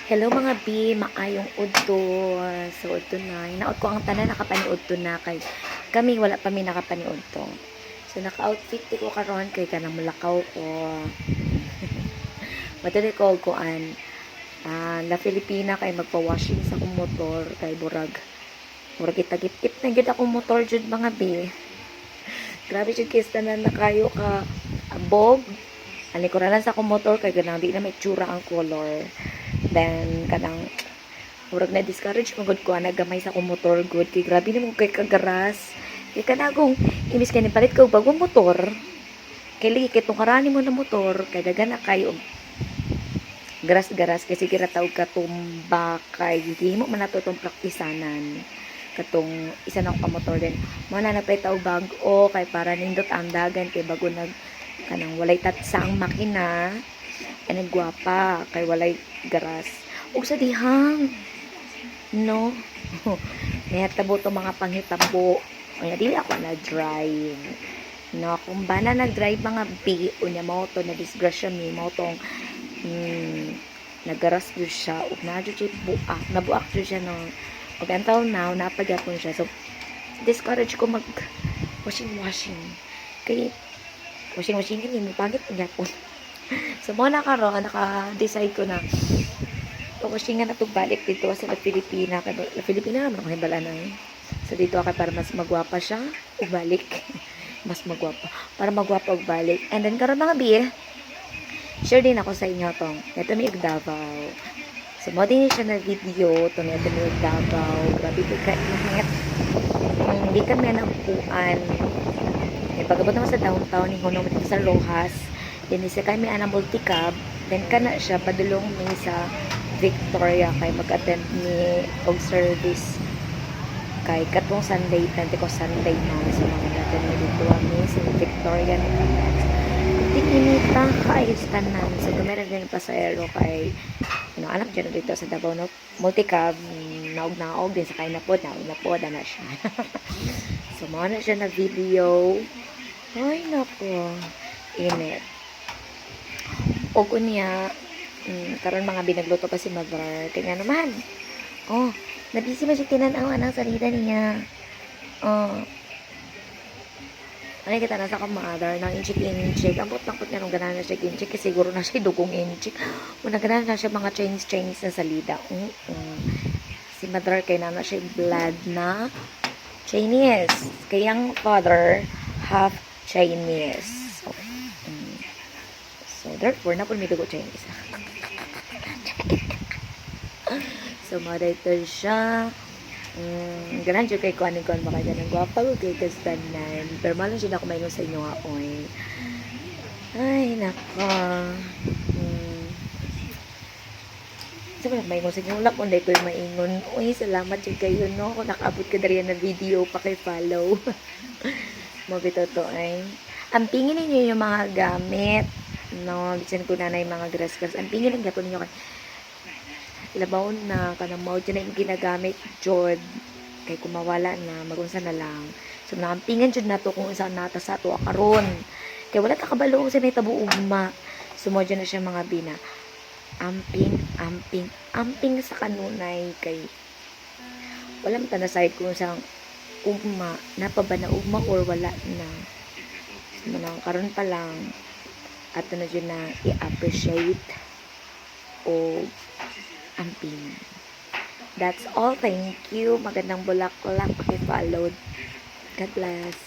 Hello mga B, maayong udto. So udto na. Hinaot ko ang tanan nakapaniud to na kay kami wala pa mi nakapaniud to. So naka-outfit ko karon kay kanang mulakaw ko. Madali ko og kuan. La Filipina kay magpa-washing sa akong motor kay Murag itagip-tip na gyud akong motor jud mga B. Grabe jud kay tanan na kayo ka abog. Ani ko ra lang sa akong motor kay ganang di na may tsura ang color. Then kanang murag na discourage magud ko nagamay sa akong motor good kay grabe nimo kay kagaras. Kay kanagong imbis kay palit ko bagong motor. Kay ligi kay tong karani mo na motor kay daghan na kayo garas-garas kasi kira tawag ka tumba kay hindi mo man nato tong praktisanan katong isa na ka motor din mo na napay tawag bag-o kay para nindot ang dagan kay bago nag kanang walay tatsang makina ay nagwapa kay walay garas ug sa dihang no may tabo to mga panghitabo ay dili ako na drive no kung ba na nag-drive mga B unya mo to na disgrasya mi mo tong nagaras jud siya ug nadyo jud nabuak jud siya no ug until now napagyapon siya so discourage ko mag washing kay washing kini mo pagit gyapon so mo na karon naka-decide ko na washing na itong balik dito sa Filipina kay Filipina naman ako hibala na so dito ako para mas magwapa siya ug balik mas magwapa para magwapa ug balik and then karon mga bi share din ako sa inyo tong ito may Davao so mo din siya na video tong ito may Davao grabe ka init hindi kami napuan pagabot naman sa downtown ni Hono dito sa Rojas din isa kami ana multicab then kana siya padulong mi sa Victoria kay mag-attend ni og service kay katong Sunday ko Sunday na sa mga natin dito kami sa Victoria tinginita kaayos tanan so meron din pasahero kay anak dyan dito sa Davao no multicab naog din sa kay na po na siya so mo na siya na video ay nako init og unya karon mga binagluto pa si mother kaya naman nabisi ba siya tinan-aw anang salida niya ay kita nasa kong mother ng inchik ambot niya nung ganahan na siya inchik kasi siguro na siya dugong inchik muna ganahan na siya mga Chinese na salida si mother kay na siya blood na Chinese kayang father half Chinese so therefore na po may dugo Chinese so mother ito siya ganan siya kay kuanin baka dyan ang gwapa ko kay kastanan pero malang siya na kumaingon sa inyo nga ay nako sa mga maingon sa inyo lakon day ko yung maingon salamat siya kayo no kung nakaabot ka dariyan na video pa kay follow mo bito to ay ampingin ninyo yung mga gamit no bisan ko na yung mga grass ang pingin lang gapon ninyo kay labaw na kanang mao dyan na yung ginagamit jod kay kumawala na magunsa na lang so nakampingan jud nato kung saan nata sa ato karon kay wala ta kabalo sa may tabu ugma so mo dyan na siya mga bina amping sa kanunay kay wala man na side kung saan ugma napaba na ugma or wala na so manang karon pa lang ato na dyan na i-appreciate o amping. That's all. Thank you. Magandang bulak-bulak. Paki-follow. God bless.